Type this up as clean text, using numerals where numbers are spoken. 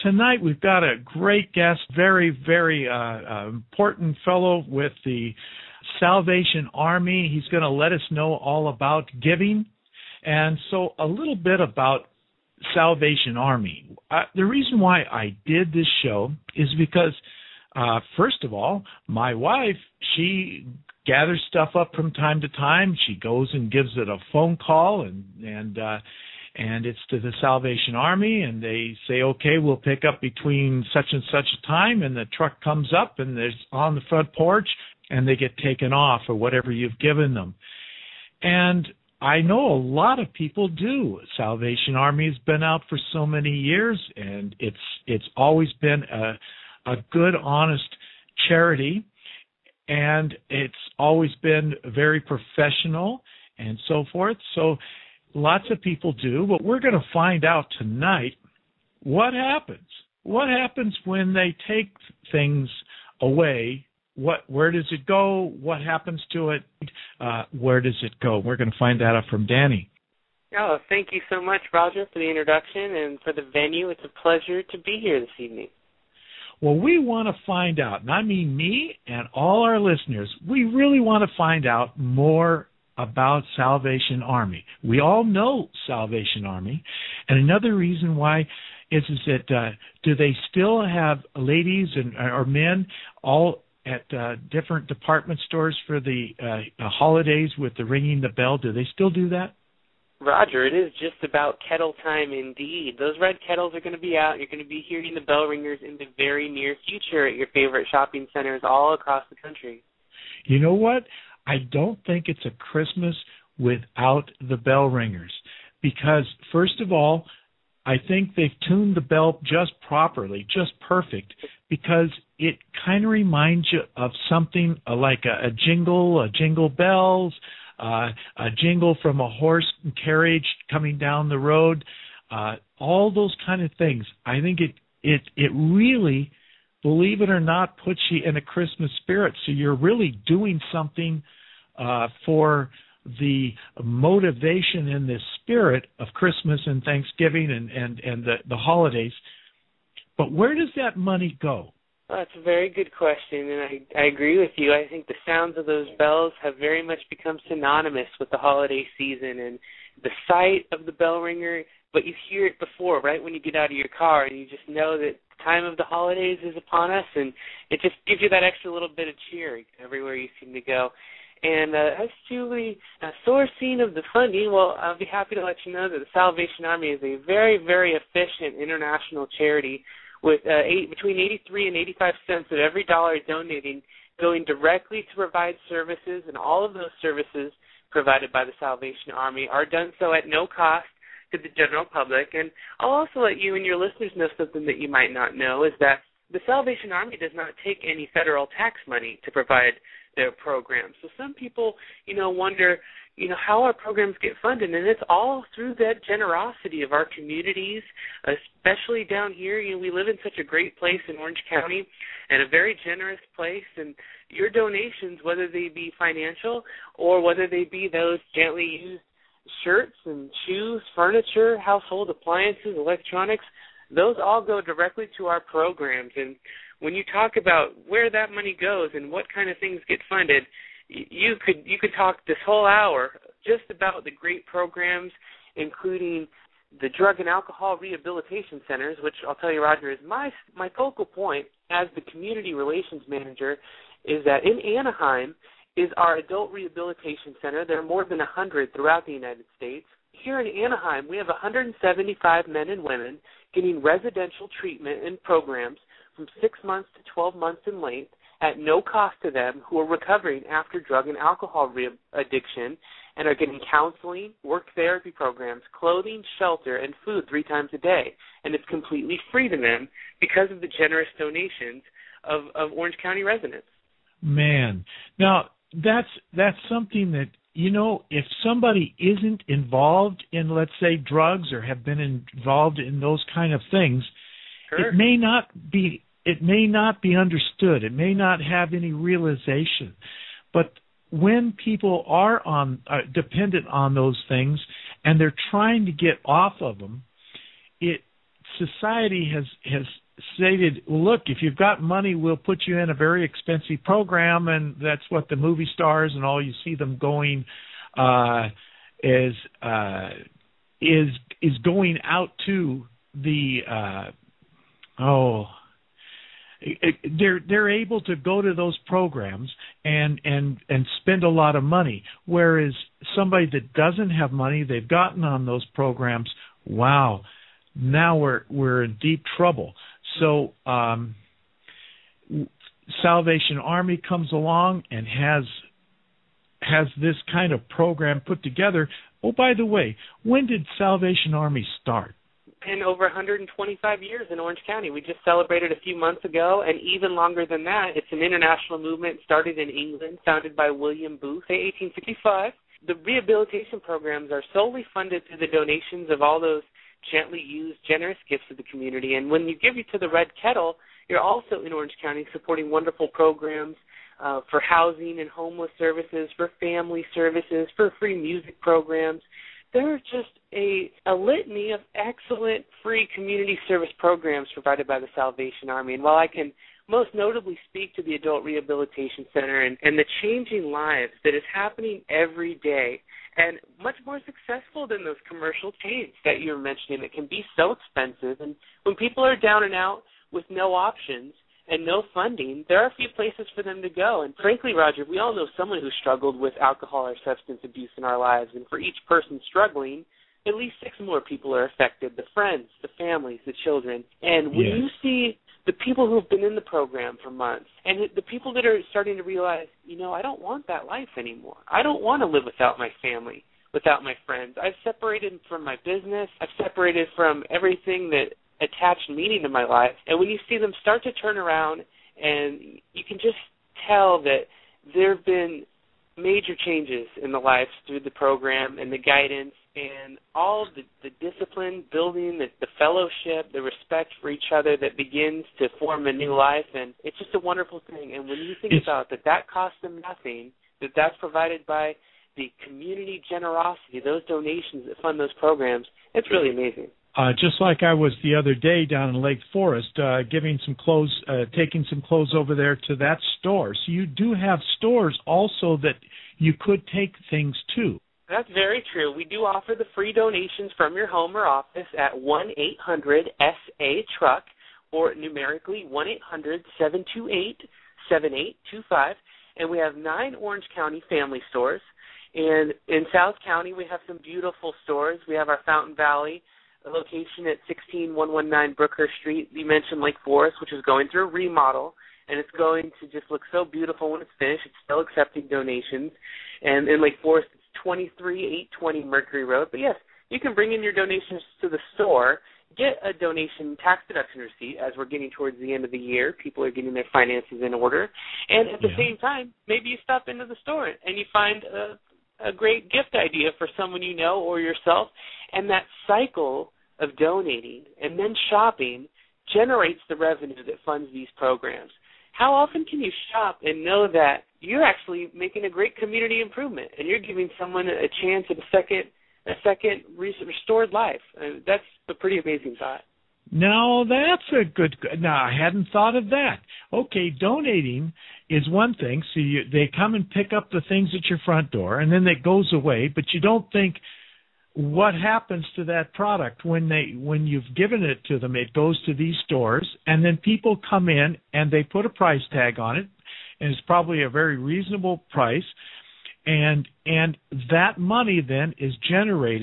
tonight we've got a great guest, very, very important fellow with the Salvation Army. He's going to let us know all about giving. And so a little bit about Salvation Army. The reason why I did this show is because, first of all, my wife, she gathers stuff up from time to time. She goes and gives it a phone call, and it's to the Salvation Army, and they say, okay, we'll pick up between such and such a time, and the truck comes up, and there's on the front porch, and they get taken off or whatever you've given them. And I know a lot of people do. Salvation Army has been out for so many years, and it's always been a good, honest charity, and it's always been very professional and so forth. So lots of people do, but we're going to find out tonight what happens. What happens when they take things away? Where does it go? What happens to it? Where does it go? We're going to find that out from Danny. Oh, thank you so much, Roger, for the introduction and for the venue. It's a pleasure to be here this evening. Well, we want to find out, and I mean me and all our listeners, we really want to find out more about Salvation Army. We all know Salvation Army, and another reason why is that do they still have ladies or men all at different department stores for the holidays with the ringing the bell? Do they still do that? Roger, it is just about kettle time indeed. Those red kettles are going to be out. You're going to be hearing the bell ringers in the very near future at your favorite shopping centers all across the country. You know what? I don't think it's a Christmas without the bell ringers because, first of all, I think they've tuned the bell just properly, just perfect, because it kind of reminds you of something like a jingle bells, a jingle from a horse and carriage coming down the road, all those kind of things. I think it really, believe it or not, puts you in a Christmas spirit. So you're really doing something for the motivation and the spirit of Christmas and Thanksgiving and the holidays. But where does that money go? Well, that's a very good question, and I agree with you. I think the sounds of those bells have very much become synonymous with the holiday season and the sight of the bell ringer, but you hear it before, right, when you get out of your car, and you just know that the time of the holidays is upon us, and it just gives you that extra little bit of cheer everywhere you seem to go. And as to the sourcing of the funding, well, I'll be happy to let you know that the Salvation Army is a very, very efficient international charity with between 83 and 85 cents of every dollar donating going directly to provide services, and all of those services provided by the Salvation Army are done so at no cost to the general public. And I'll also let you and your listeners know something that you might not know, is that the Salvation Army does not take any federal tax money to provide their programs. So some people, wonder, how our programs get funded, and it's all through that generosity of our communities, especially down here. We live in such a great place in Orange County and a very generous place, and your donations, whether they be financial or whether they be those gently used shirts and shoes, furniture, household appliances, electronics, those all go directly to our programs. And when you talk about where that money goes and what kind of things get funded, you could talk this whole hour just about the great programs, including the Drug and Alcohol Rehabilitation Centers, which I'll tell you, Roger, is my focal point as the community relations manager, is that in Anaheim is our adult rehabilitation center. There are more than 100 throughout the United States. Here in Anaheim, we have 175 men and women getting residential treatment and programs from 6 months to 12 months in length at no cost to them, who are recovering after drug and alcohol addiction and are getting counseling, work therapy programs, clothing, shelter, and food 3 times a day. And it's completely free to them because of the generous donations of Orange County residents. Man, now that's something that, if somebody isn't involved in, let's say, drugs or have been involved in those kind of things, sure, it may not be understood. It may not have any realization. But when people are dependent on those things and they're trying to get off of them, it society has stated, look, if you've got money, we'll put you in a very expensive program, and that's what the movie stars and all you see them going is going out to the they're able to go to those programs and spend a lot of money, whereas somebody that doesn't have money, they've gotten on those programs, wow, now we're in deep trouble. So Salvation Army comes along and has this kind of program put together. Oh, by the way, when did Salvation Army start? In over 125 years in Orange County. We just celebrated a few months ago, and even longer than that. It's an international movement started in England, founded by William Booth in 1865. The rehabilitation programs are solely funded through the donations of all those gently used, generous gifts of the community. And when you give to the Red Kettle, you're also in Orange County supporting wonderful programs for housing and homeless services, for family services, for free music programs. There are just a litany of excellent free community service programs provided by the Salvation Army. And while I can most notably speak to the Adult Rehabilitation Center and the changing lives that is happening every day, and much more successful than those commercial chains that you're mentioning that can be so expensive. And when people are down and out with no options and no funding, there are a few places for them to go. And frankly, Roger, we all know someone who struggled with alcohol or substance abuse in our lives. And for each person struggling, at least 6 more people are affected, the friends, the families, the children. And when you see the people who have been in the program for months and the people that are starting to realize, I don't want that life anymore. I don't want to live without my family, without my friends. I've separated from my business. I've separated from everything that attached meaning to my life. And when you see them start to turn around, and you can just tell that there have been major changes in the lives through the program and the guidance and all the discipline building, the fellowship, the respect for each other that begins to form a new life. And it's just a wonderful thing. And when you think about that costs them nothing, that's provided by the community generosity, those donations that fund those programs, it's really amazing. Just like I was the other day down in Lake Forest, giving some clothes, taking some clothes over there to that store. So you do have stores also that you could take things to. That's very true. We do offer the free donations from your home or office at 1-800-SA-TRUCK, or numerically 1-800-728-7825. And we have 9 Orange County family stores. And in South County, we have some beautiful stores. We have our Fountain Valley location at 16119 Brookhurst Street. You mentioned Lake Forest, which is going through a remodel, and it's going to just look so beautiful when it's finished. It's still accepting donations. And in Lake Forest, it's 23820 Mercury Road. But yes, you can bring in your donations to the store, get a donation tax deduction receipt as we're getting towards the end of the year. People are getting their finances in order. And at the same time, maybe you stop into the store and you find a great gift idea for someone you know or yourself. And that cycle of donating and then shopping generates the revenue that funds these programs. How often can you shop and know that you're actually making a great community improvement and you're giving someone a chance at a second restored life? That's a pretty amazing thought. No, that's a good. Now, I hadn't thought of that. Okay, donating is one thing. So they come and pick up the things at your front door, and then it goes away. But you don't think what happens to that product when you've given it to them. It goes to these stores, and then people come in and they put a price tag on it, and it's probably a very reasonable price, and that money then is generated